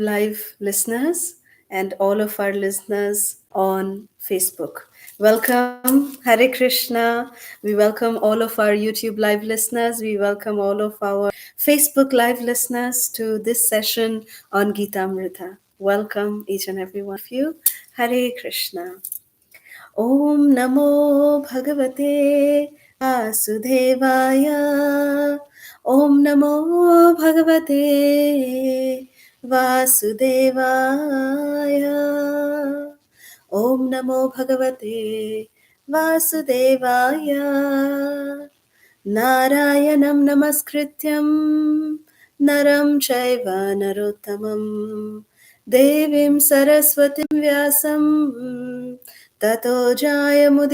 Live listeners and all of our listeners on Facebook. Welcome, Hare Krishna. We welcome all of our YouTube Live listeners. We welcome all of our Facebook Live listeners to this session on Gitamrita. Welcome, each and every one of you. Hare Krishna. ॐ नमो भगवते वासुदेवाय ॐ नमो भगवते वासुदेवाय ॐ नमो भगवते वासुदेवाय नारायणं नमस्कृत्यं नरं चैव नरोत्तमं देवीं सरस्वतीं व्यासं ततो जायमुदीरयेत्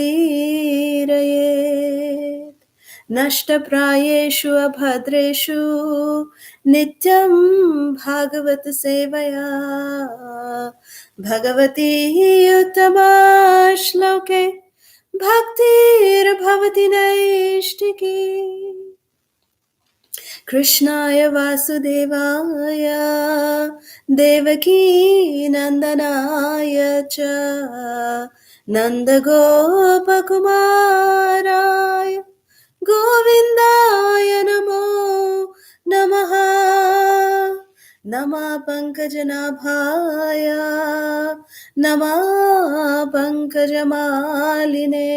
नष्टप्रायेषु अभद्रेषु नित्यं भागवत सेवया भगवती उत्तमा श्लोके भक्तिर्भवति नैष्टिकी कृष्णाय वासुदेवाय देवकी नन्दनाय च नन्दगोपकुमाराय गोविन्दाय नमो नमः नमः पङ्कजनाभाय नमः पङ्कजमालिने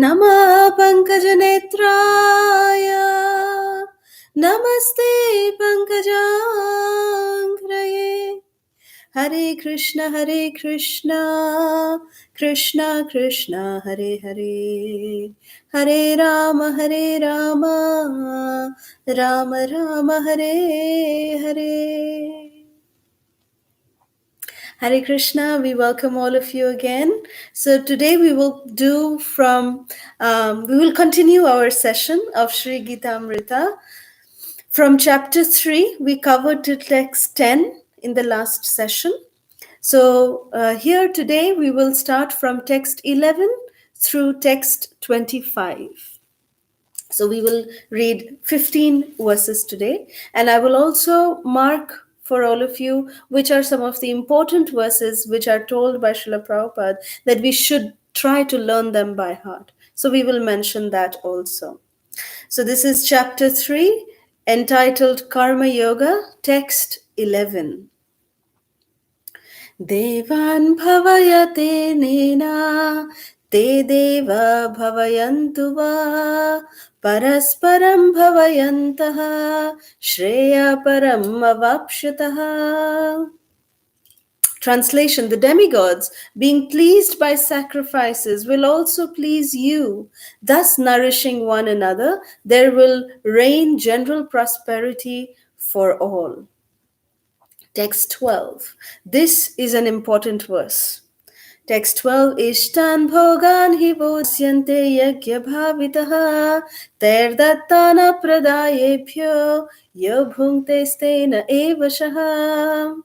नमः पङ्कजनेत्राय नमस्ते पङ्कजाङ्घ्रये हरे Krishna Krishna Krishna Hare Hare Hare Ram Ram Ram Hare Hare. Hare Krishna, we welcome all of you again. So today we will continue our session of Sri Gitamrita. From chapter 3, we covered to text 10 in the last session. So here today we will start from text 11 through text 25. So we will read 15 verses today, and I will also mark for all of you which are some of the important verses which are told by Srila Prabhupada that we should try to learn them by heart. So we will mention that also. So this is chapter 3 entitled Karma Yoga, text 11. Devan bhavayate nena te deva bhavayantu va parasparam bhavayantaha shreya param avapshataha. Translation: the demigods, being pleased by sacrifices, will also please you. Thus nourishing one another, there will reign general prosperity for all. Text 12. This is an important verse. Text 12. Ishtan bhogan hi vosyante yagya bhavitaha terdattana pradayebhyo yo bhungte stena evashaha.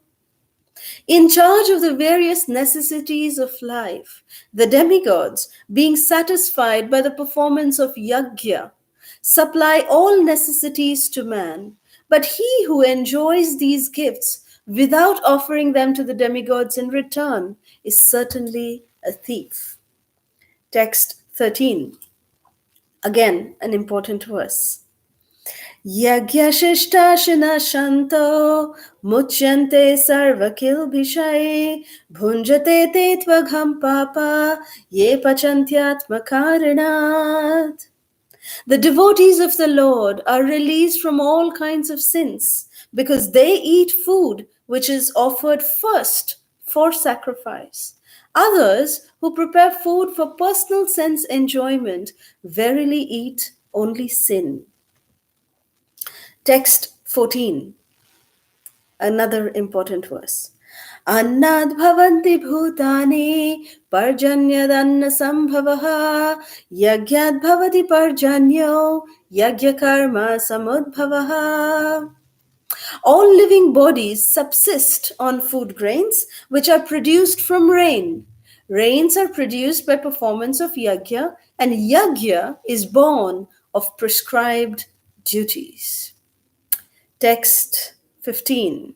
In charge of the various necessities of life, the demigods, being satisfied by the performance of yajna, supply all necessities to man. But he who enjoys these gifts without offering them to the demigods in return is certainly a thief. Text 13. Again, an important verse. Yagyashishtashinas shanto muchyante sarvakilbhishai bhunjate te tvagham papa ye pachantyatmakaranat. The devotees of the Lord are released from all kinds of sins because they eat food which is offered first for sacrifice. Others who prepare food for personal sense enjoyment verily eat only sin. Text 14, another important verse. Annad bhavanti bhutani parjanyadanna sambhavaha yagyad bhavati parjanyo yagyakarma samudbhavaha. All living bodies subsist on food grains which are produced from rain. Rains are produced by performance of yagya, and yagya is born of prescribed duties. Text 15.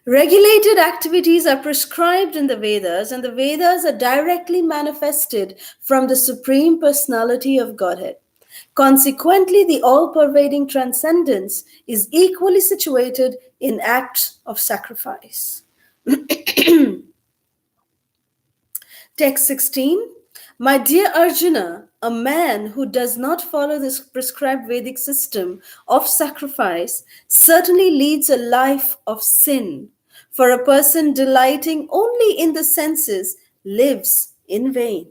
Regulated activities are prescribed in the Vedas, and the Vedas are directly manifested from the Supreme Personality of Godhead. Consequently, the all pervading transcendence is equally situated in acts of sacrifice. Text 16. My dear Arjuna, a man who does not follow this prescribed Vedic system of sacrifice certainly leads a life of sin. For a person delighting only in the senses lives in vain.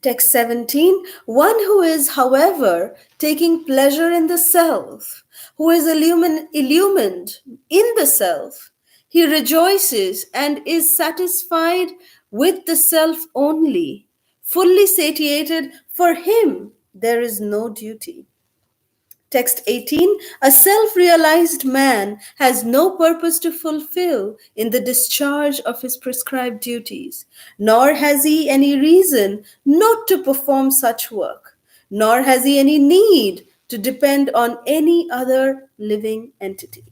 Text 17. One who is, however, taking pleasure in the self, who is illumined in the self, he rejoices and is satisfied with the self only, fully satiated. For him, there is no duty. Text 18. A self realized man has no purpose to fulfill in the discharge of his prescribed duties, nor has he any reason not to perform such work, nor has he any need to depend on any other living entity.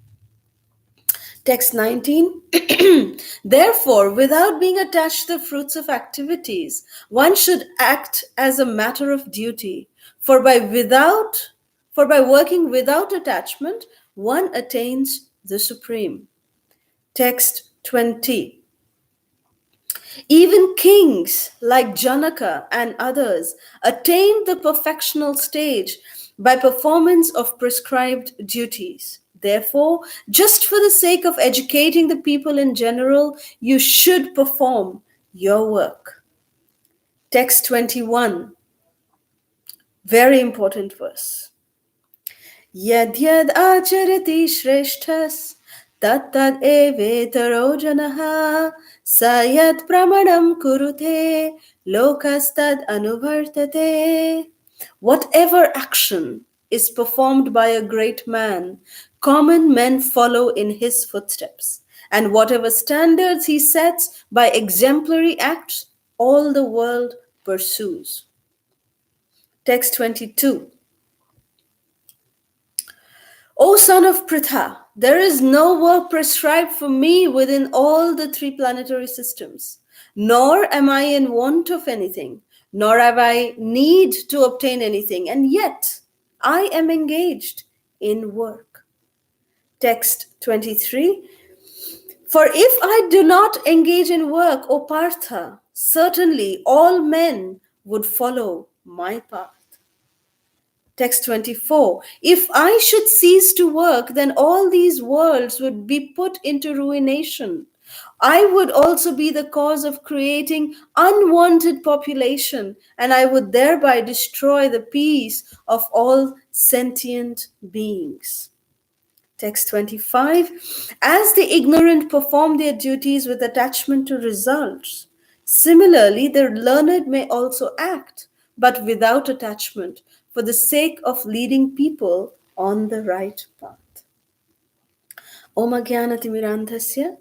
Text 19. Therefore, without being attached to the fruits of activities, one should act as a matter of duty. For by without for by working without attachment, one attains the supreme. Text 20. Even kings like Janaka and others attained the perfectional stage by performance of prescribed duties. Therefore, just for the sake of educating the people in general, you should perform your work. Text 21, very important verse. Yadyad acharati shreshthas tattad evetaro janaha sayad pramanam kurute lokastad anuvartate. Whatever action is performed by a great man, common men follow in his footsteps. And whatever standards he sets by exemplary acts, all the world pursues. Text 22. O son of Pritha, there is no work prescribed for me within all the three planetary systems, nor am I in want of anything, nor have I need to obtain anything, and yet I am engaged in work. Text 23. For if I do not engage in work, O Partha, certainly all men would follow my path. Text 24. If I should cease to work, then all these worlds would be put into ruination. I would also be the cause of creating unwanted population, and I would thereby destroy the peace of all sentient beings. Text 25. As the ignorant perform their duties with attachment to results, similarly, the learned may also act, but without attachment, for the sake of leading people on the right path. Om Jnanatimirandhasya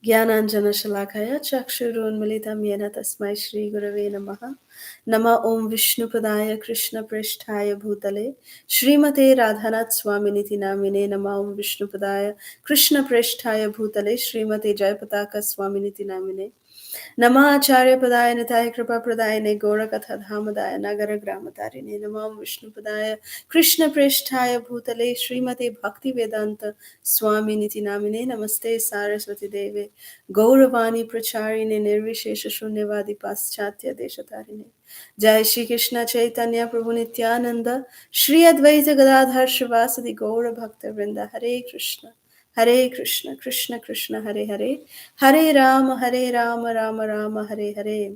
Jnananjanashalakaya Chakshurunmilitam Yena Tasmai Shri Gurave Namaha Nama Om Vishnupadaya Krishna Prishtaya Bhutale Srimate Radhanath Swaminiti Namine Nama Om Vishnupadaya Krishna Prishtaya Bhutale Srimate Jayapataka Swaminiti Namine Namacharya Padaya Nitaya Kripa Pradayane Gora Katha Dhamadaya Nagara Gramatarine Namam Vishnu Padaya Krishna Prishtaya Bhutale Srimate Bhakti Vedanta Swami Niti Namine Namaste Saraswati Deve Gauravani Pracharine Nirvishesha Shunyavadi Paschatya Deshatarine Jai Shri Krishna Chaitanya Prabhu Nityananda Shri Advaita Gadadhar Shivasadi Gaura Bhakta Vrinda Hare Krishna Krishna Krishna Hare Hare Hare Rama Rama Rama Hare Hare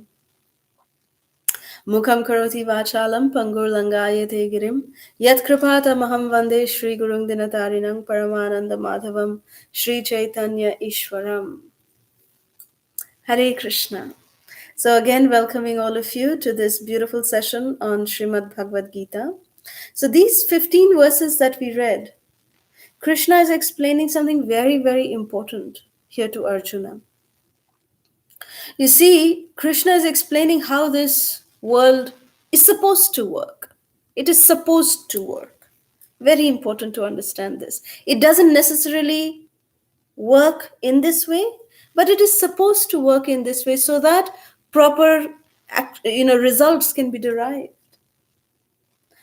Mukham karoti vachalam pangur langayate girim Yat kripata maham vande Shri Gurung Dinatarinam Paramananda Madhavam Shri Chaitanya Ishwaram. Hare Krishna. So again, welcoming all of you to this beautiful session on Srimad Bhagavad Gita. So these 15 verses that we read, Krishna is explaining something very, very important here to Arjuna. You see, Krishna is explaining how this world is supposed to work. It is supposed to work. Very important to understand this. It doesn't necessarily work in this way, but it is supposed to work in this way so that proper results can be derived.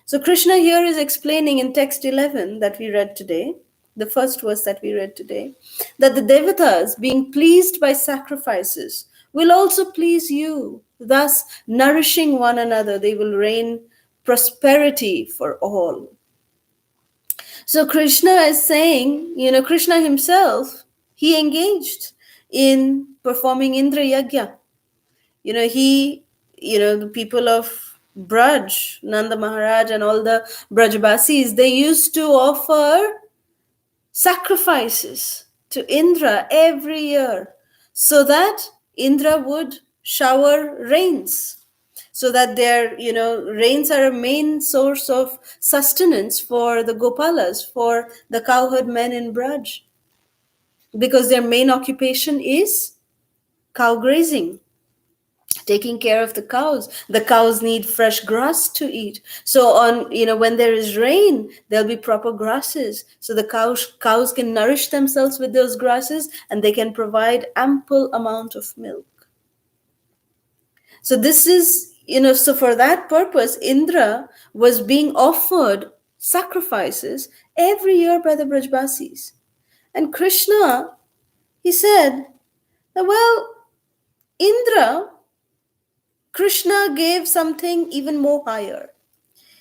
So Krishna here is explaining in text 11 that we read today, the first verse that we read today, that the devatas, being pleased by sacrifices, will also please you. Thus, nourishing one another, they will rain prosperity for all. So Krishna is saying, Krishna himself, he engaged in performing Indra Yagya. He, the people of Braj, Nanda Maharaj and all the Brajbasis, they used to offer sacrifices to Indra every year so that Indra would shower rains. So that their, rains are a main source of sustenance for the Gopalas, for the cowherd men in Braj, because their main occupation is cow grazing, taking care of the cows. The cows need fresh grass to eat. So on, when there is rain, there'll be proper grasses. So the cows can nourish themselves with those grasses and they can provide ample amount of milk. So this is, so for that purpose, Indra was being offered sacrifices every year by the Brajbasis. And Krishna, he said, well, Indra, Krishna gave something even more higher.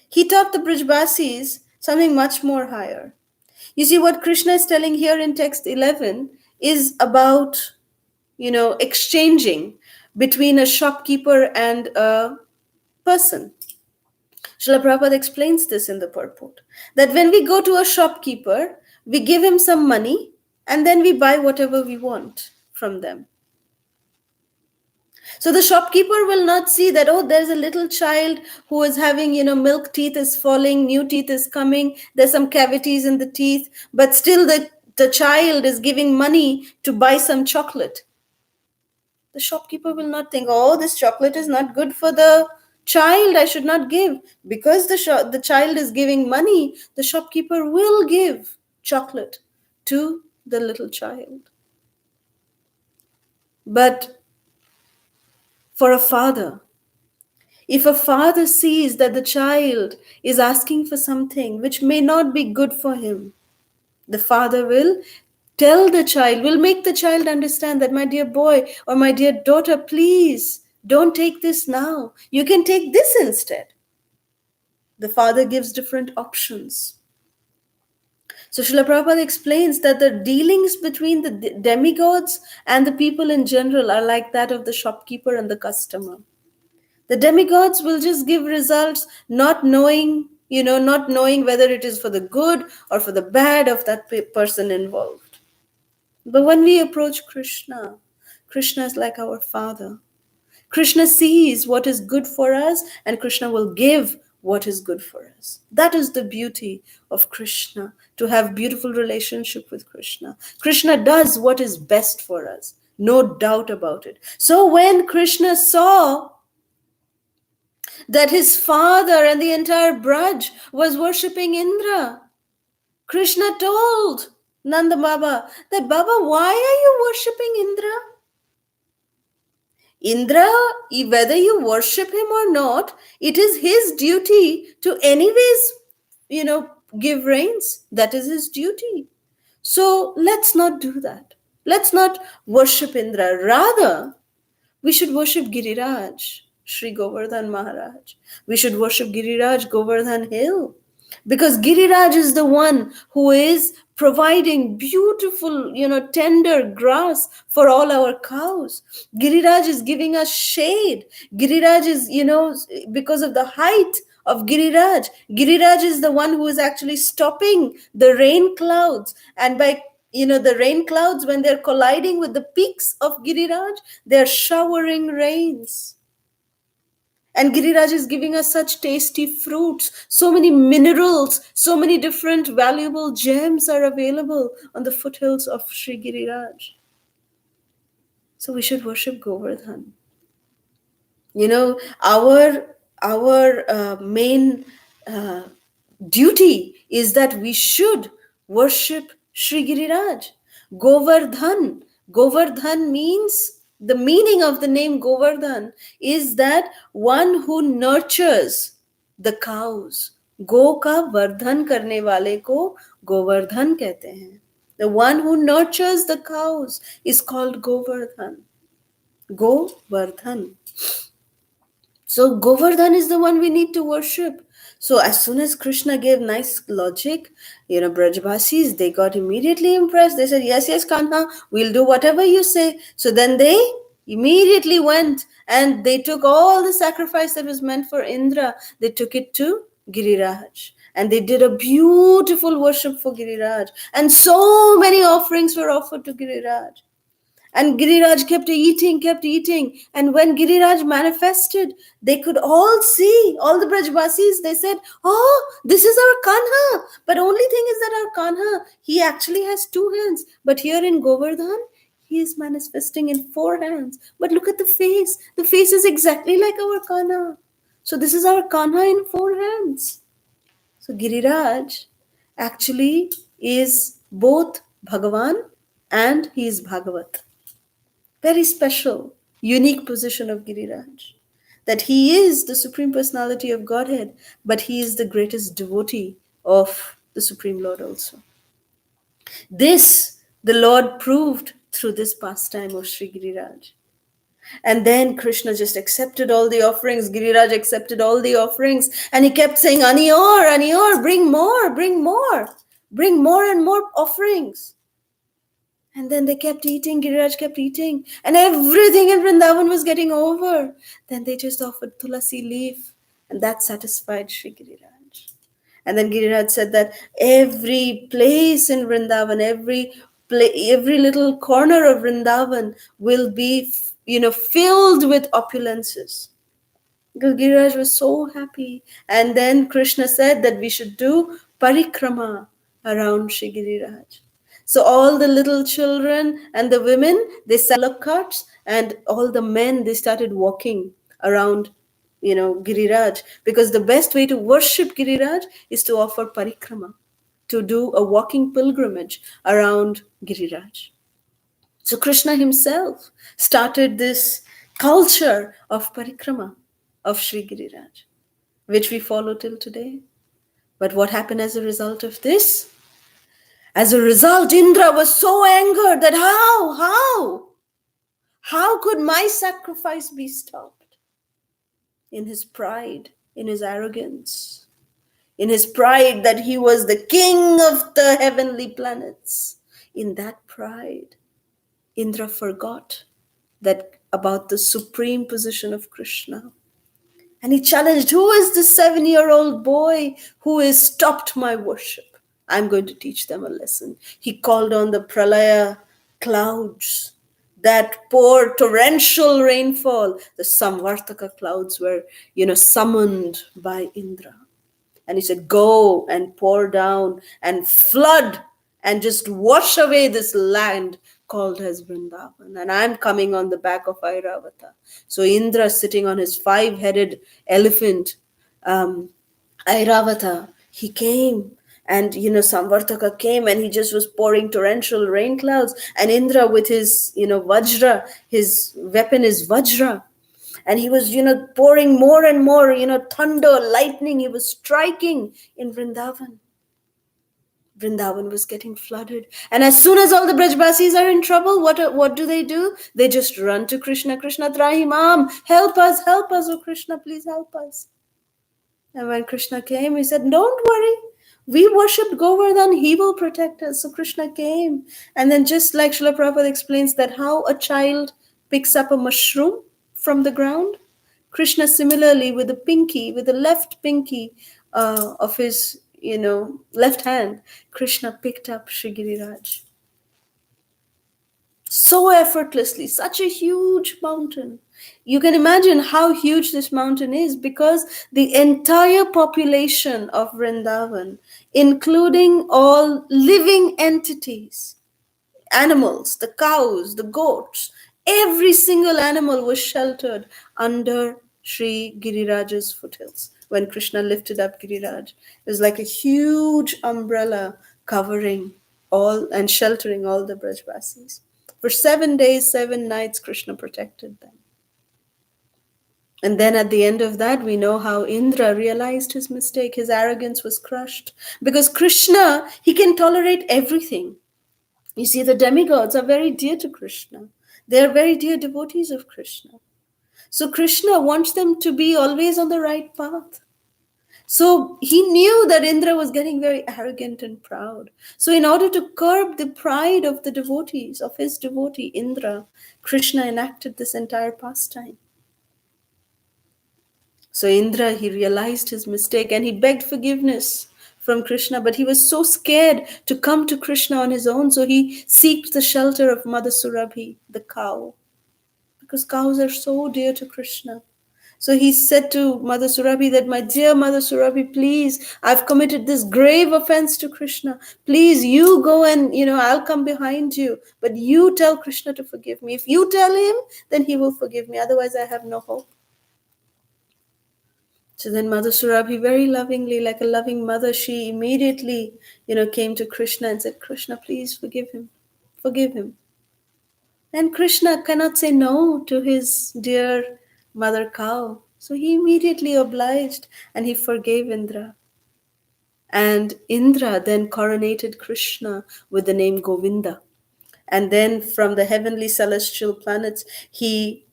He taught the Brajbasis something much more higher. You see, what Krishna is telling here in text 11 is about, exchanging between a shopkeeper and a person. Srila Prabhupada explains this in the purport, that when we go to a shopkeeper, we give him some money and then we buy whatever we want from them. So the shopkeeper will not see that, oh, there's a little child who is having, milk teeth is falling, new teeth is coming, there's some cavities in the teeth, but still the child is giving money to buy some chocolate. The shopkeeper will not think, oh, this chocolate is not good for the child, I should not give. Because the child is giving money, the shopkeeper will give chocolate to the little child. But for a father, if a father sees that the child is asking for something which may not be good for him, the father will tell the child, will make the child understand that, my dear boy or my dear daughter, please don't take this now. You can take this instead. The father gives different options. So Srila Prabhupada explains that the dealings between the demigods and the people in general are like that of the shopkeeper and the customer. The demigods will just give results not knowing, not knowing whether it is for the good or for the bad of that person involved. But when we approach Krishna, Krishna is like our father. Krishna sees what is good for us and Krishna will give what is good for us. That is the beauty of Krishna, to have beautiful relationship with Krishna. Krishna does what is best for us, no doubt about it. So when Krishna saw that his father and the entire Braj was worshipping Indra, Krishna told Nanda Baba that, Baba, why are you worshipping Indra? Indra, whether you worship him or not, it is his duty to anyways, give rains. That is his duty. So let's not do that. Let's not worship Indra. Rather, we should worship Giriraj, Sri Govardhan Maharaj. We should worship Giriraj Govardhan Hill. Because Giriraj is the one who is providing beautiful, tender grass for all our cows. Giriraj is giving us shade. Giriraj is, because of the height of Giriraj, Giriraj is the one who is actually stopping the rain clouds. And by the rain clouds, when they're colliding with the peaks of Giriraj, they're showering rains. And Giriraj is giving us such tasty fruits, so many minerals, so many different valuable gems are available on the foothills of Sri Giriraj. So we should worship Govardhan. Our main duty is that we should worship Sri Giriraj. Govardhan. Govardhan means, the meaning of the name Govardhan is that one who nurtures the cows. गो का वर्धन करने वाले को गोवर्धन कहते हैं. The one who nurtures the cows is called Govardhan. Govardhan. So Govardhan is the one we need to worship. So as soon as Krishna gave nice logic, Brajbasis, they got immediately impressed. They said, yes, yes, Kanha, we'll do whatever you say. So then they immediately went and they took all the sacrifice that was meant for Indra. They took it to Giriraj. And they did a beautiful worship for Giriraj. And so many offerings were offered to Giriraj. And Giriraj kept eating, kept eating. And when Giriraj manifested, they could all see, all the Brajbasis, they said, oh, this is our Kanha. But only thing is that our Kanha, he actually has two hands. But here in Govardhan, he is manifesting in four hands. But look at the face. The face is exactly like our Kanha. So this is our Kanha in four hands. So Giriraj actually is both Bhagavan and he is Bhagavat. Very special, unique position of Giriraj. That he is the Supreme Personality of Godhead, but he is the greatest devotee of the Supreme Lord also. This the Lord proved through this pastime of Sri Giriraj. And then Krishna just accepted all the offerings. Giriraj accepted all the offerings. And he kept saying, Anior, Anior, bring more, bring more. Bring more and more offerings. And then they kept eating, Giriraj kept eating, and everything in Vrindavan was getting over. Then they just offered tulasi leaf, and that satisfied Sri Giriraj. And then Giriraj said that every place in Vrindavan, every little corner of Vrindavan will be, filled with opulences. Giriraj was so happy. And then Krishna said that we should do parikrama around Sri Giriraj. So all the little children and the women, they set up carts, and all the men, they started walking around, Giriraj. Because the best way to worship Giriraj is to offer parikrama, to do a walking pilgrimage around Giriraj. So Krishna himself started this culture of parikrama of Sri Giriraj, which we follow till today. But what happened as a result of this? As a result, Indra was so angered that how could my sacrifice be stopped? In his pride, in his arrogance, in his pride that he was the king of the heavenly planets, in that pride, Indra forgot that about the supreme position of Krishna. And he challenged, who is the 7-year-old boy who has stopped my worship? I'm going to teach them a lesson. He called on the pralaya clouds that pour torrential rainfall. The Samvartaka clouds were, summoned by Indra. And he said, go and pour down and flood and just wash away this land called as Vrindavan. And I'm coming on the back of Airavata. So Indra sitting on his 5-headed elephant, Airavata, he came. And, Samvartaka came and he just was pouring torrential rain clouds. And Indra with his, Vajra, his weapon is Vajra. And he was, pouring more and more, thunder, lightning. He was striking in Vrindavan. Vrindavan was getting flooded. And as soon as all the Brajbasis are in trouble, what do? They just run to Krishna. Krishna, Trahimam, help us, oh Krishna, please help us. And when Krishna came, he said, don't worry. We worshipped Govardhan, he will protect us. So Krishna came. And then just like Srila Prabhupada explains that how a child picks up a mushroom from the ground, Krishna similarly with the left pinky of his, left hand, Krishna picked up Sri Giriraj. So effortlessly, such a huge mountain. You can imagine how huge this mountain is because the entire population of Vrindavan, including all living entities, animals, the cows, the goats, every single animal was sheltered under Sri Giriraj's foothills. When Krishna lifted up Giriraj, it was like a huge umbrella covering all and sheltering all the Brajvasis. For 7 days, 7 nights, Krishna protected them. And then at the end of that, we know how Indra realized his mistake. His arrogance was crushed. Because Krishna, he can tolerate everything. You see, the demigods are very dear to Krishna. They are very dear devotees of Krishna. So Krishna wants them to be always on the right path. So he knew that Indra was getting very arrogant and proud. So in order to curb the pride of the devotees, of his devotee Indra, Krishna enacted this entire pastime. So Indra, he realized his mistake and he begged forgiveness from Krishna, but he was so scared to come to Krishna on his own, so he sought the shelter of Mother Surabhi, the cow, because cows are so dear to Krishna. So he said to Mother Surabhi that, my dear Mother Surabhi, please, I've committed this grave offense to Krishna. Please, you go and, I'll come behind you. But you tell Krishna to forgive me. If you tell him, then he will forgive me. Otherwise, I have no hope. So then Mother Surabhi, very lovingly, like a loving mother, she immediately, came to Krishna and said, Krishna, please forgive him. Forgive him. And Krishna cannot say no to his dear mother cow. So he immediately obliged and he forgave Indra. And Indra then coronated Krishna with the name Govinda. And then from the heavenly celestial planets, he,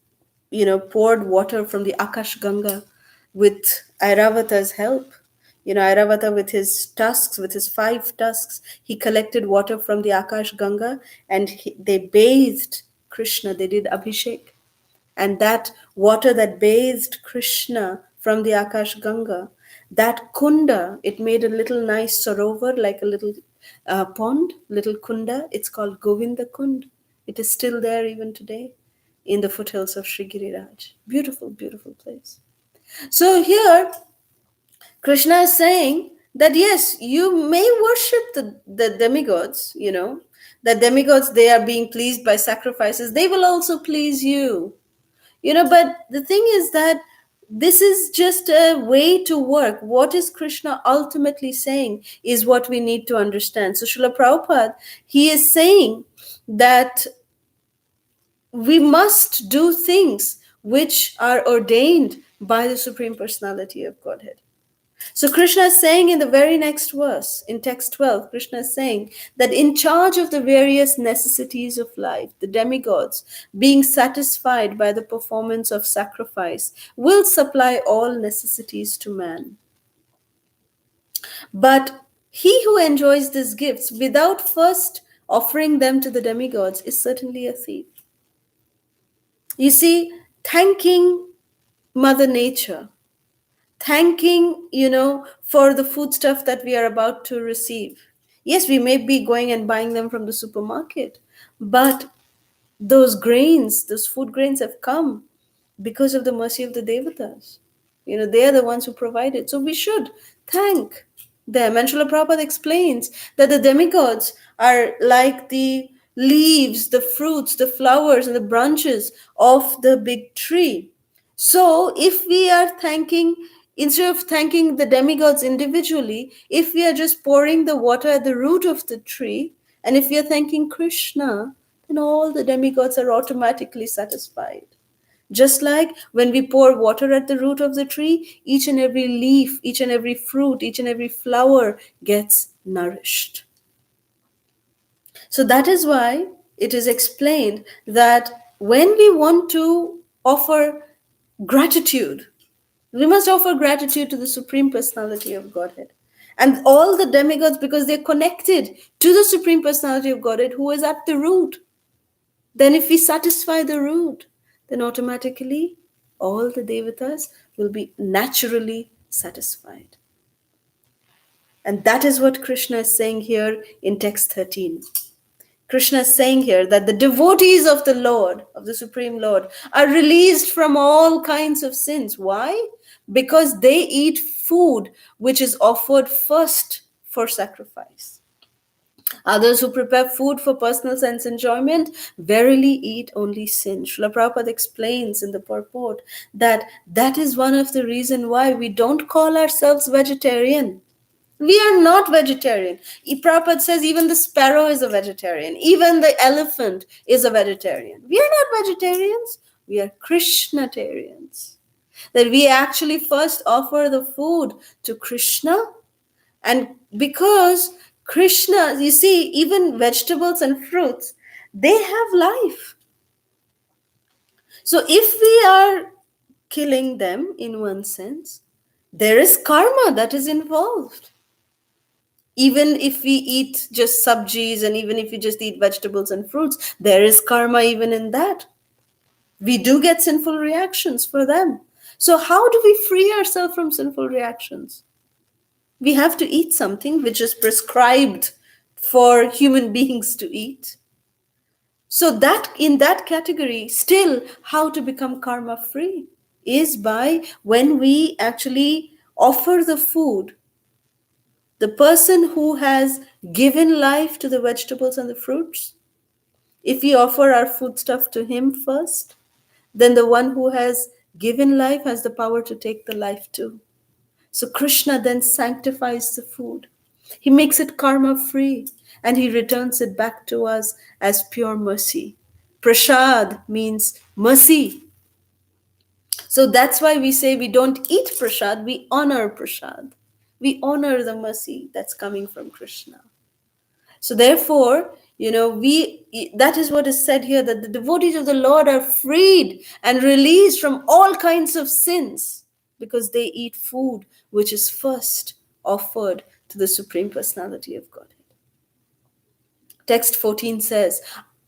poured water from the Akash Ganga with Airavata's help. Airavata with his tusks, with his 5 tusks, he collected water from the Akash Ganga and they bathed Krishna. They did Abhishek. And that water that bathed Krishna from the Akash Ganga, that kunda, it made a little nice sarovar, like a little pond, little kunda. It's called Govinda Kund. It is still there even today in the foothills of Sri Giriraj. Beautiful, beautiful place. So here, Krishna is saying that yes, you may worship the demigods, the demigods, they are being pleased by sacrifices. They will also please you. But the thing is that this is just a way to work. What is Krishna ultimately saying is what we need to understand. So Srila Prabhupada, he is saying that we must do things which are ordained by the Supreme Personality of Godhead. So Krishna is saying in the very next verse, in text 12, Krishna is saying that in charge of the various necessities of life, the demigods, being satisfied by the performance of sacrifice, will supply all necessities to man. But he who enjoys these gifts without first offering them to the demigods is certainly a thief. You see, thanking Mother Nature, thanking, for the foodstuff that we are about to receive. Yes, we may be going and buying them from the supermarket, but those grains, those food grains have come because of the mercy of the Devatas. They are the ones who provide it. So we should thank them. And Srila Prabhupada explains that the demigods are like the leaves, the fruits, the flowers, and the branches of the big tree. So if we are thanking, instead of thanking the demigods individually, if we are just pouring the water at the root of the tree, and if we are thanking Krishna, then all the demigods are automatically satisfied. Just like when we pour water at the root of the tree, each and every leaf, each and every fruit, each and every flower gets nourished. So that is why it is explained that when we want to offer gratitude, we must offer gratitude to the Supreme Personality of Godhead. And all the demigods, because they're connected to the Supreme Personality of Godhead, who is at the root. Then if we satisfy the root, then automatically all the devatas will be naturally satisfied. And that is what Krishna is saying here in text 13. Krishna is saying here that the devotees of the Lord, of the Supreme Lord, are released from all kinds of sins. Why? Because they eat food which is offered first for sacrifice. Others who prepare food for personal sense enjoyment verily eat only sin. Srila Prabhupada explains in the purport that that is one of the reasons why we don't call ourselves vegetarian. We are not vegetarian. Prabhupada says even the sparrow is a vegetarian. Even the elephant is a vegetarian. We are not vegetarians. We are Krishnatarians. That we actually first offer the food to Krishna. And because Krishna, you see, even vegetables and fruits, they have life. So if we are killing them in one sense, there is karma that is involved. Even if we eat just sabjis and even if we just eat vegetables and fruits, there is karma even in that. We do get sinful reactions for them. So, how do we free ourselves from sinful reactions? We have to eat something which is prescribed for human beings to eat. So, that in that category, still, how to become karma free is by when we actually offer the food. The person who has given life to the vegetables and the fruits, if we offer our foodstuff to him first, then the one who has given life has the power to take the life too. So Krishna then sanctifies the food. He makes it karma free and he returns it back to us as pure mercy. Prasad means mercy. So that's why we say we don't eat prasad, we honor prasad. We honor the mercy that's coming from Krishna. So therefore, we that is what is said here, that the devotees of the Lord are freed and released from all kinds of sins because they eat food which is first offered to the Supreme Personality of Godhead. Text 14 says,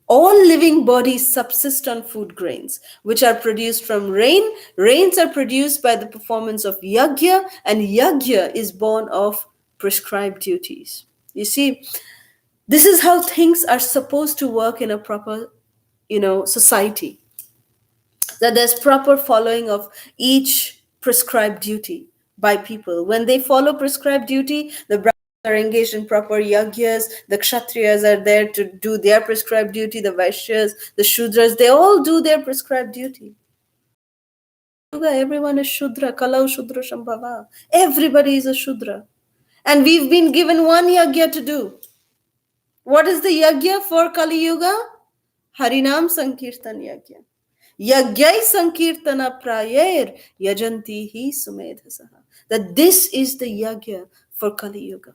all living bodies subsist on food grains, which are produced from rain. Rains are produced by the performance of yajna, and yajna is born of prescribed duties. You see, this is how things are supposed to work in a proper, society. That there's proper following of each prescribed duty by people. When they follow prescribed duty, the Brahmanes are engaged in proper yajnas, the Kshatriyas are there to do their prescribed duty, the Vaishyas, the Shudras, they all do their prescribed duty. Everyone is Shudra, Kalau Shudra Shambhava. Everybody is a Shudra. And we've been given one yajna to do. What is the yajna for Kali Yuga? Harinam Sankirtan yajna. Yagyai Sankirtana Prayer Yajanti hi Sumedhasaha. That this is the yajna for Kali Yuga.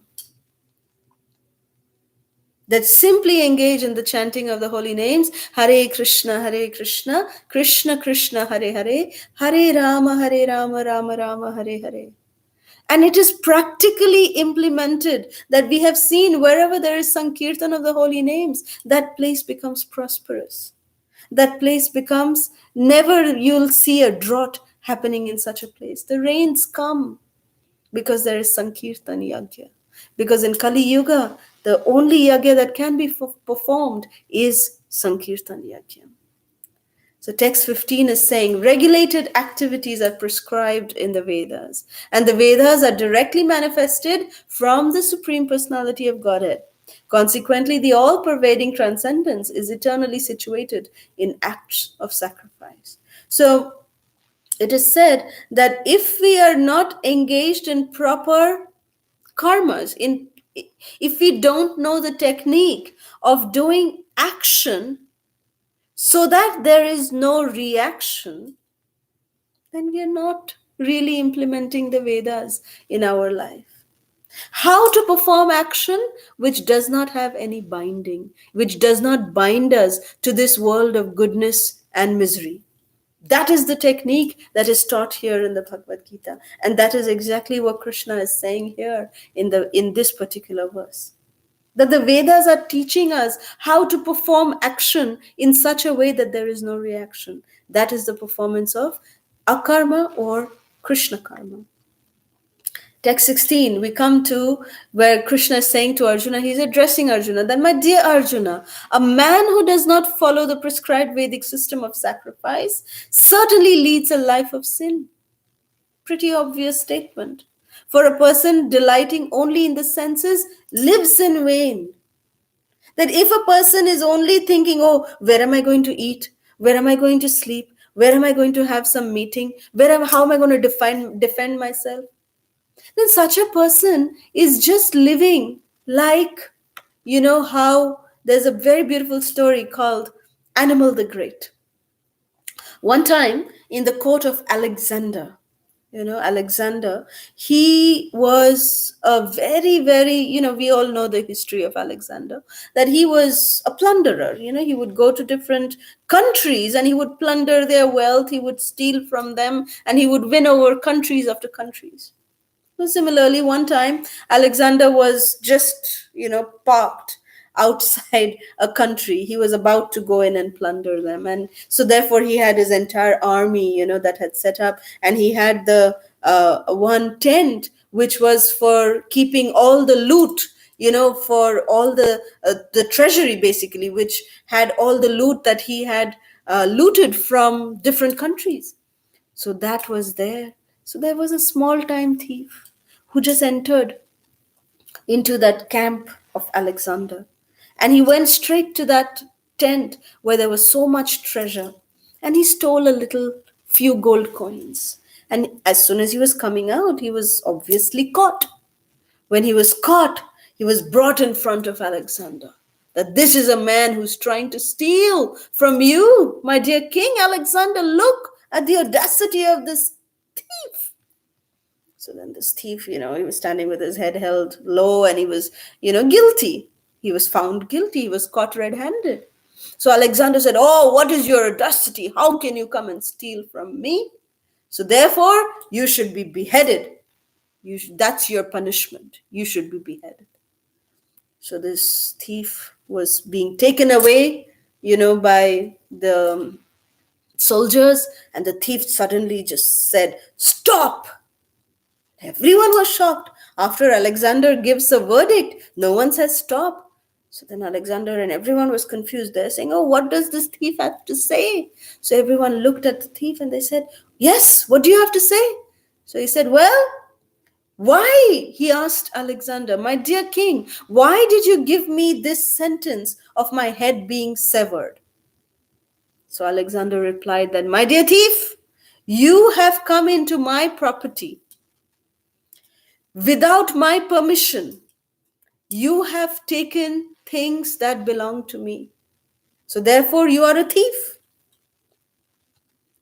That simply engage in the chanting of the holy names, Hare Krishna, Krishna Krishna, Hare Hare, Hare Rama, Rama Rama, Hare Hare. And it is practically implemented that we have seen wherever there is Sankirtan of the holy names, that place becomes prosperous. That place becomes, never you'll see a drought happening in such a place. The rains come because there is Sankirtan Yajna. Because in Kali Yuga, the only yajna that can be performed is Sankirtan Yajna. So text 15 is saying regulated activities are prescribed in the Vedas. And the Vedas are directly manifested from the Supreme Personality of Godhead. Consequently, the all-pervading transcendence is eternally situated in acts of sacrifice. So it is said that if we are not engaged in proper karmas, if we don't know the technique of doing action so that there is no reaction, then we are not really implementing the Vedas in our life. How to perform action which does not have any binding, which does not bind us to this world of goodness and misery. That is the technique that is taught here in the Bhagavad Gita. And that is exactly what Krishna is saying here in this particular verse. That the Vedas are teaching us how to perform action in such a way that there is no reaction. That is the performance of akarma or Krishna karma. Text 16, we come to where Krishna is saying to Arjuna, he's addressing Arjuna, that my dear Arjuna, a man who does not follow the prescribed Vedic system of sacrifice certainly leads a life of sin. Pretty obvious statement. For a person delighting only in the senses lives in vain. That if a person is only thinking, oh, where am I going to eat? Where am I going to sleep? Where am I going to have some meeting? How am I going to defend myself? then such a person is just living like, how there's a very beautiful story called Animal the Great. One time in the court of Alexander, Alexander, he was a very, very, we all know the history of Alexander, that he was a plunderer. He would go to different countries and he would plunder their wealth, he would steal from them, and he would win over countries after countries. So similarly, one time Alexander was just, parked outside a country. He was about to go in and plunder them. And so therefore he had his entire army, that had set up, and he had the one tent which was for keeping all the loot, for all the treasury basically, which had all the loot that he had looted from different countries. So that was there. So there was a small time thief who just entered into that camp of Alexander. And he went straight to that tent where there was so much treasure. And he stole a little few gold coins. And as soon as he was coming out, he was obviously caught. When he was caught, he was brought in front of Alexander. That this is a man who's trying to steal from you, my dear King Alexander. Look at the audacity of this thief. So then this thief, he was standing with his head held low and he was, guilty. He was found guilty. He was caught red handed. So Alexander said, "Oh, what is your audacity? How can you come and steal from me? So therefore, you should be beheaded. That's your punishment. You should be beheaded." So this thief was being taken away, by the soldiers, and the thief suddenly just said, "Stop!" Everyone was shocked. After Alexander gives a verdict, no one says stop. So then Alexander and everyone was confused. They're saying, "Oh, what does this thief have to say?" So everyone looked at the thief and they said, "Yes, what do you have to say?" So he said, "Well, why?" He asked Alexander, "My dear king, why did you give me this sentence of my head being severed?" So Alexander replied that, "My dear thief, you have come into my property without my permission. You have taken things that belong to me. So therefore, you are a thief."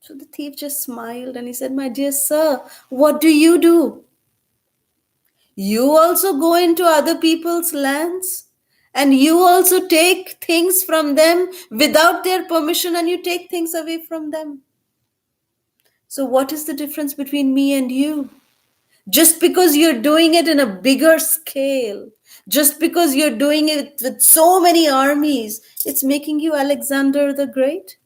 So the thief just smiled and he said, "My dear sir, what do? You also go into other people's lands and you also take things from them without their permission and you take things away from them. So, what is the difference between me and you? Just because you're doing it in a bigger scale, just because you're doing it with so many armies, it's making you Alexander the Great.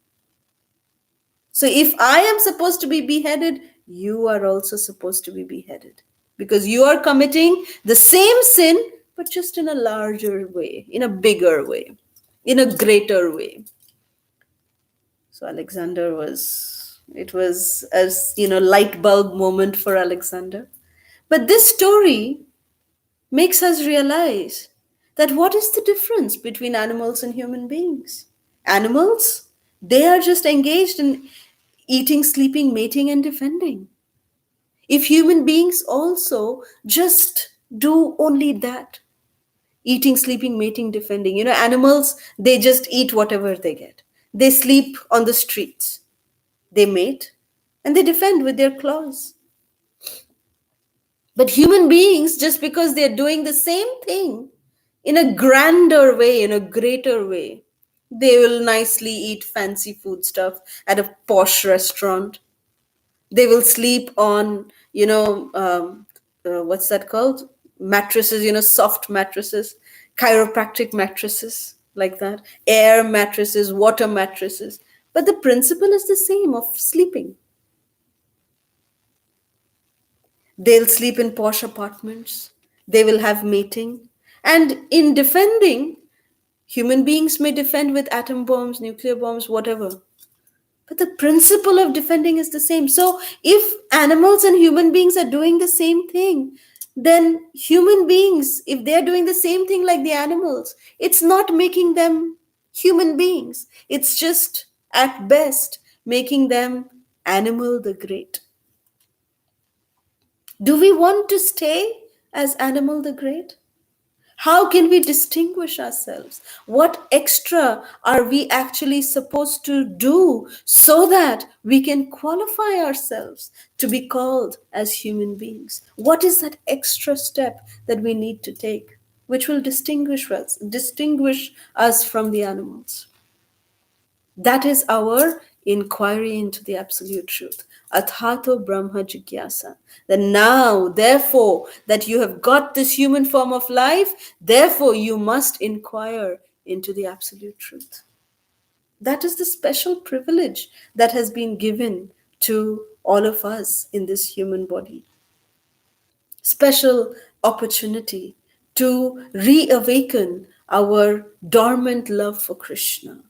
So if I am supposed to be beheaded, you are also supposed to be beheaded because you are committing the same sin, but just in a larger way, in a bigger way, in a greater way. So Alexander it was as, light bulb moment for Alexander. But this story makes us realize that what is the difference between animals and human beings? Animals, they are just engaged in eating, sleeping, mating, and defending. If human beings also just do only that, eating, sleeping, mating, defending, animals, they just eat whatever they get. They sleep on the streets, they mate, and they defend with their claws. But human beings, just because they're doing the same thing in a grander way, in a greater way, they will nicely eat fancy food stuff at a posh restaurant. They will sleep on, what's that called? Mattresses, soft mattresses, chiropractic mattresses, like that, air mattresses, water mattresses. But the principle is the same of sleeping. They'll sleep in posh apartments. They will have mating. And in defending, human beings may defend with atom bombs, nuclear bombs, whatever. But the principle of defending is the same. So if animals and human beings are doing the same thing, then human beings, if they're doing the same thing like the animals, it's not making them human beings. It's just, at best, making them animal the great. Do we want to stay as animal the great? How can we distinguish ourselves? What extra are we actually supposed to do so that we can qualify ourselves to be called as human beings? What is that extra step that we need to take, which will distinguish us from the animals? That is our inquiry into the absolute truth. Athato Brahma Jigyasa. That now, therefore, that you have got this human form of life, therefore you must inquire into the absolute truth. That is the special privilege that has been given to all of us in this human body. Special opportunity to reawaken our dormant love for Krishna.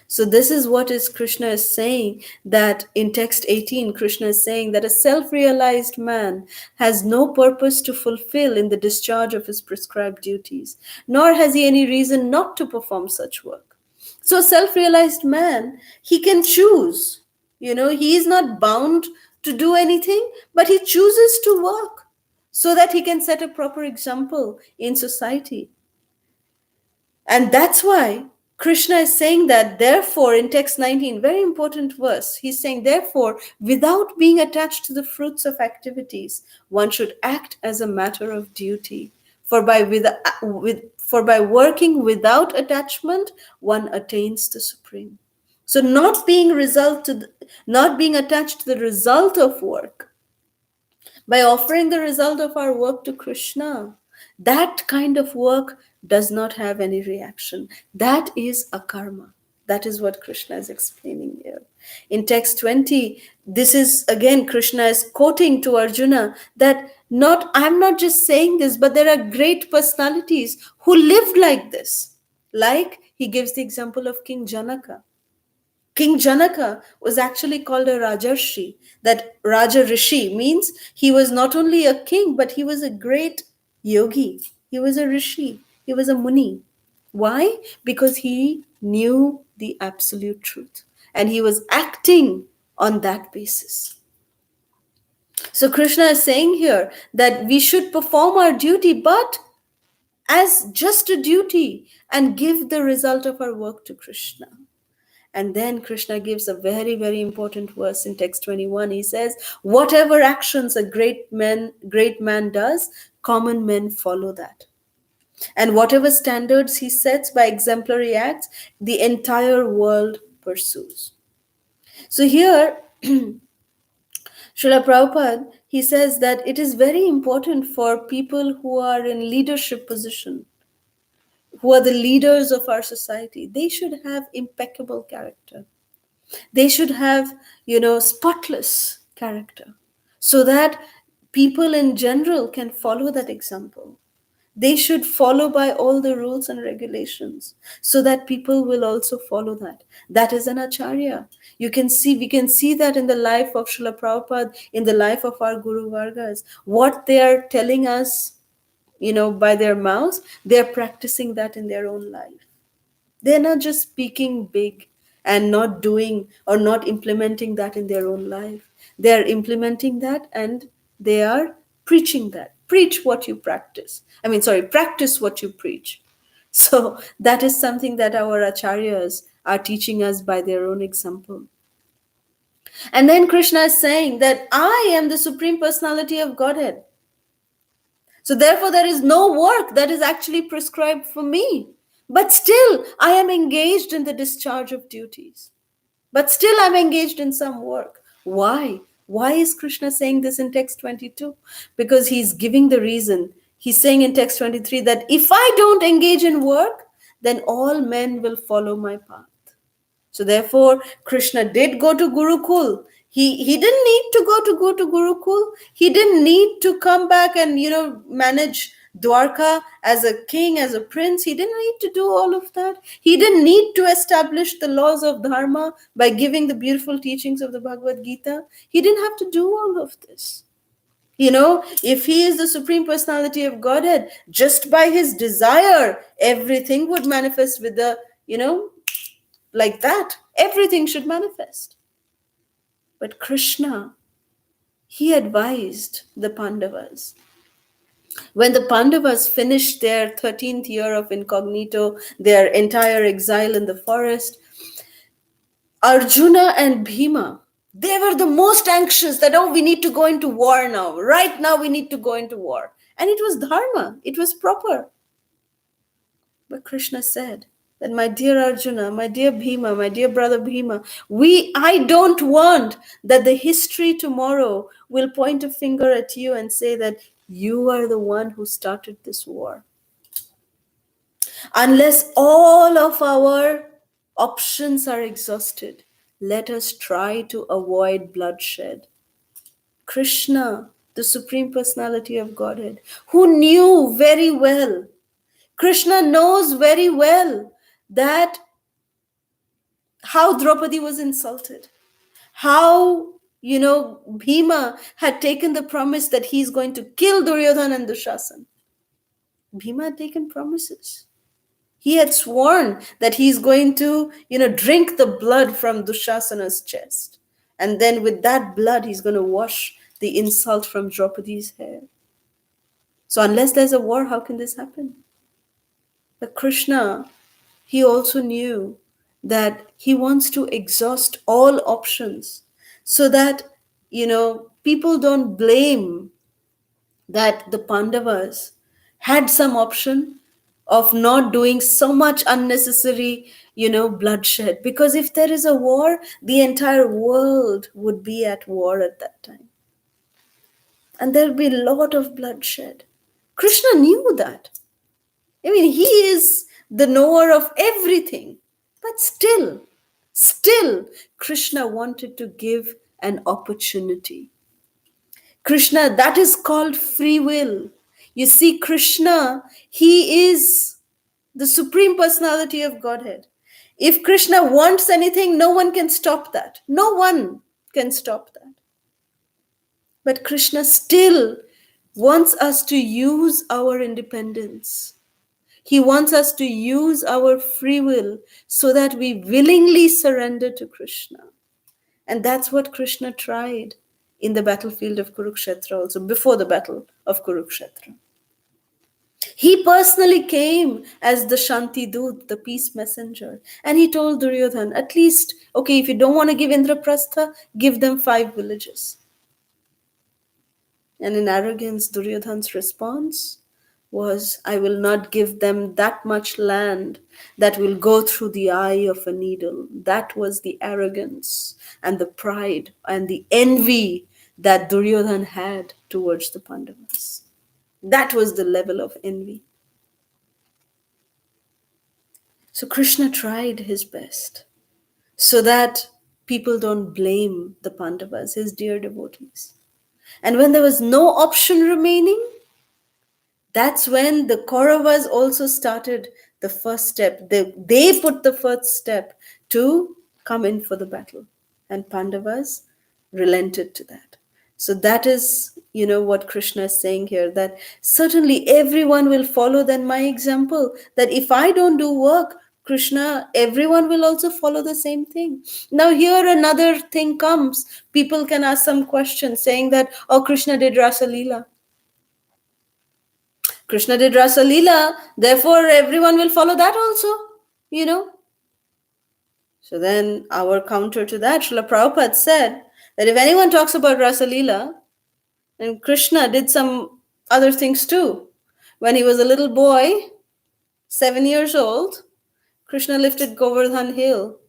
So this is what is Krishna is saying, that in text 18, Krishna is saying that a self-realized man has no purpose to fulfill in the discharge of his prescribed duties, nor has he any reason not to perform such work. So a self-realized man, he can choose. He is not bound to do anything, but he chooses to work so that he can set a proper example in society. And that's why Krishna is saying that, therefore, in text 19, very important verse, he's saying, therefore, without being attached to the fruits of activities, one should act as a matter of duty. For by working without attachment, one attains the supreme. So not being attached to the result of work, by offering the result of our work to Krishna, that kind of work does not have any reaction. That is a karma. That is what Krishna is explaining here. In text 20, this is again Krishna is quoting to Arjuna that I'm not just saying this, but there are great personalities who lived like this. Like he gives the example of King Janaka. King Janaka was actually called a Rajarshi. That Raja Rishi means he was not only a king, but he was a great yogi. He was a Rishi. He was a Muni. Why? Because he knew the absolute truth and he was acting on that basis. So Krishna is saying here that we should perform our duty, but as just a duty, and give the result of our work to Krishna. And then Krishna gives a very, very important verse in text 21. He says, whatever actions a great man does, common men follow that. And whatever standards he sets by exemplary acts, the entire world pursues. So here, Srila Prabhupada, he says that it is very important for people who are in leadership position, who are the leaders of our society, they should have impeccable character. They should have, spotless character so that people in general can follow that example. They should follow by all the rules and regulations so that people will also follow that. That is an acharya. We can see that in the life of Srila Prabhupada, in the life of our Guru Vargas. What they are telling us, by their mouths, they're practicing that in their own life. They're not just speaking big and not doing or not implementing that in their own life. They're implementing that and they are preaching that. Preach what you practice. Practice what you preach. So that is something that our acharyas are teaching us by their own example. And then Krishna is saying that I am the Supreme Personality of Godhead. So therefore, there is no work that is actually prescribed for me. But still, I am engaged in the discharge of duties. But still, I'm engaged in some work. Why? Why is Krishna saying this in text 22? Because he's giving the reason. He's saying in text 23 that if I don't engage in work, then all men will follow my path. So therefore, Krishna did go to Gurukul. He didn't need to go to Gurukul. He didn't need to come back and manage Dwarka as a king, as a prince. He didn't need to do all of that. He didn't need to establish the laws of dharma by giving the beautiful teachings of the Bhagavad Gita. He didn't have to do all of this. If he is the Supreme Personality of Godhead, just by his desire, everything would manifest with the, like that. Everything should manifest. But Krishna, he advised the Pandavas. When the Pandavas finished their 13th year of incognito, their entire exile in the forest, Arjuna and Bhima, they were the most anxious that, oh, we need to go into war now. Right now, we need to go into war. And it was dharma, it was proper. But Krishna said that, my dear Arjuna, my dear Bhima, my dear brother Bhima, I don't want that the history tomorrow will point a finger at you and say that you are the one who started this war. Unless all of our options are exhausted, let us try to avoid bloodshed. Krishna, the Supreme Personality of Godhead, who knew very well, Krishna knows very well that how Draupadi was insulted, how, Bhima had taken the promise that he's going to kill Duryodhana and Dushasan. Bhima had taken promises. He had sworn that he's going to, drink the blood from Dushasana's chest. And then with that blood, he's going to wash the insult from Draupadi's hair. So unless there's a war, how can this happen? But Krishna, he also knew that he wants to exhaust all options so that, people don't blame that the Pandavas had some option of not doing so much unnecessary, bloodshed. Because if there is a war, the entire world would be at war at that time. And there'll be a lot of bloodshed. Krishna knew that. I mean, he is the knower of everything. But still, Krishna wanted to give an opportunity. Krishna, that is called free will. You see, Krishna, he is the Supreme Personality of Godhead. If Krishna wants anything, no one can stop that. No one can stop that. But Krishna still wants us to use our independence. He wants us to use our free will so that we willingly surrender to Krishna. And that's what Krishna tried in the battlefield of Kurukshetra, also before the battle of Kurukshetra. He personally came as the Shanti Dut, the peace messenger. And he told Duryodhan, at least, okay, if you don't want to give Indraprastha, give them 5 villages. And in arrogance, Duryodhan's response was, I will not give them that much land that will go through the eye of a needle. That was the arrogance and the pride and the envy that Duryodhan had towards the Pandavas. That was the level of envy. So Krishna tried his best so that people don't blame the Pandavas, his dear devotees. And when there was no option remaining, that's when the Kauravas also started the first step. They put the first step to come in for the battle. And Pandavas relented to that. So that is, what Krishna is saying here, that certainly everyone will follow then my example, that if I don't do work, Krishna, everyone will also follow the same thing. Now here another thing comes. People can ask some questions saying that, oh, Krishna did Rasa Leela. Krishna did Rasa Leela, therefore everyone will follow that also. So then our counter to that, Srila Prabhupada said that if anyone talks about Rasa Leela, and Krishna did some other things too. When he was a little boy, 7 years old, Krishna lifted Govardhan Hill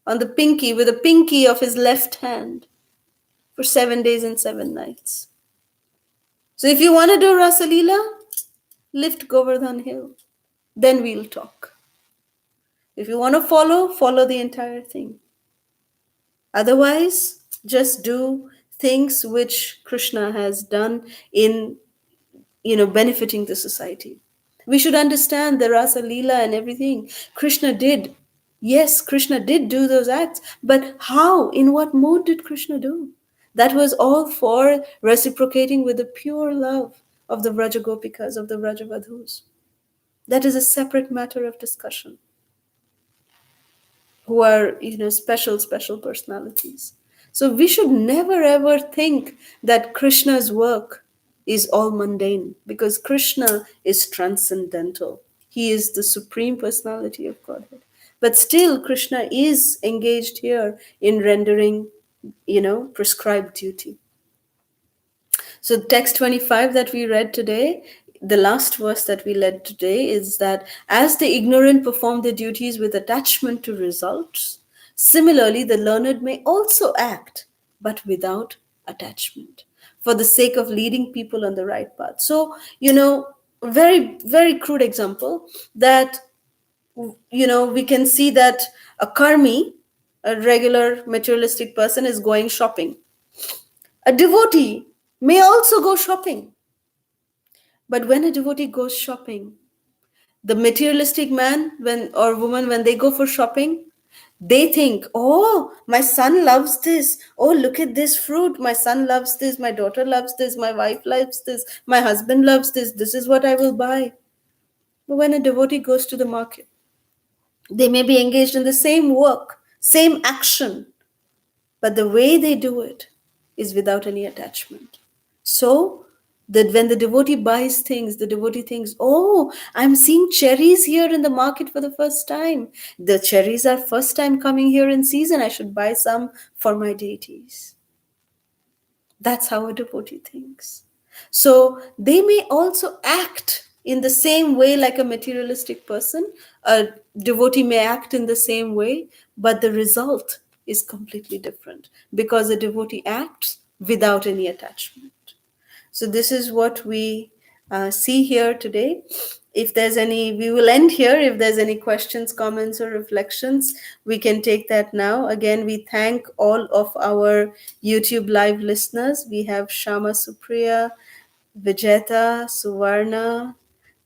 on the pinky, with the pinky of his left hand for 7 days and 7 nights. So if you want to do Rasa Leela, lift Govardhan Hill. Then we'll talk. If you want to follow the entire thing. Otherwise, just do things which Krishna has done in, benefiting the society. We should understand the Rasa Leela and everything. Krishna did. Yes, Krishna did do those acts. But how? In what mode did Krishna do? That was all for reciprocating with the pure love of the Vrajagopikas, of the Vrajavadhus. That is a separate matter of discussion. Who are, special personalities. So we should never ever think that Krishna's work is all mundane, because Krishna is transcendental. He is the supreme personality of Godhead. But still, Krishna is engaged here in rendering, prescribed duty. So, text 25 that we read today, the last verse that we read today, is that as the ignorant perform their duties with attachment to results, similarly, the learned may also act, but without attachment, for the sake of leading people on the right path. So, very, very crude example that, we can see that a karmi, a regular materialistic person, is going shopping. A devotee may also go shopping. But when a devotee goes shopping, the materialistic man when or woman, when they go for shopping, they think, oh, my son loves this. Oh, look at this fruit. My son loves this. My daughter loves this. My wife loves this. My husband loves this. This is what I will buy. But when a devotee goes to the market, they may be engaged in the same work, same action, but the way they do it is without any attachment. So that when the devotee buys things, the devotee thinks, oh, I'm seeing cherries here in the market for the first time. The cherries are first time coming here in season. I should buy some for my deities. That's how a devotee thinks. So they may also act in the same way like a materialistic person. A devotee may act in the same way, but the result is completely different because a devotee acts without any attachment. So this is what we see here today. If there's any, we will end here. If there's any questions, comments, or reflections, we can take that now. Again, we thank all of our YouTube live listeners. We have Shama Supriya, Vijeta, Suvarna,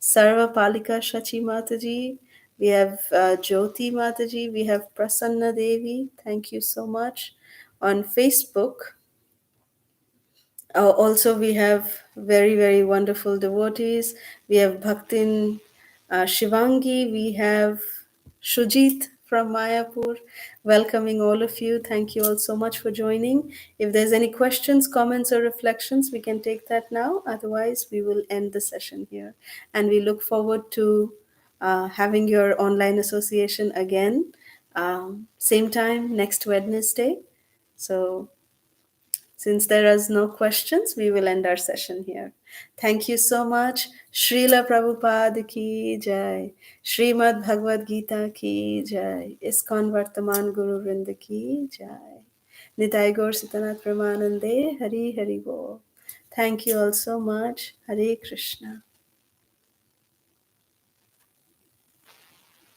Sarva Palika Shachi Mataji. We have Jyoti Mataji. We have Prasanna Devi. Thank you so much. On Facebook, also, we have very, very wonderful devotees. We have Bhaktin Shivangi. We have Shujit from Mayapur. Welcoming all of you. Thank you all so much for joining. If there's any questions, comments, or reflections, we can take that now. Otherwise, we will end the session here. And we look forward to having your online association again, same time next Wednesday. So, since there is no questions, we will end our session here. Thank you so much. Srila Prabhupada ki jai. Srimad Bhagavad Gita ki jai. Iskon Vartaman Guru Vrinda ki jai. Nitai Gaur Sitanath Pramanande. Hari Hari Bo. Thank you all so much. Hare Krishna.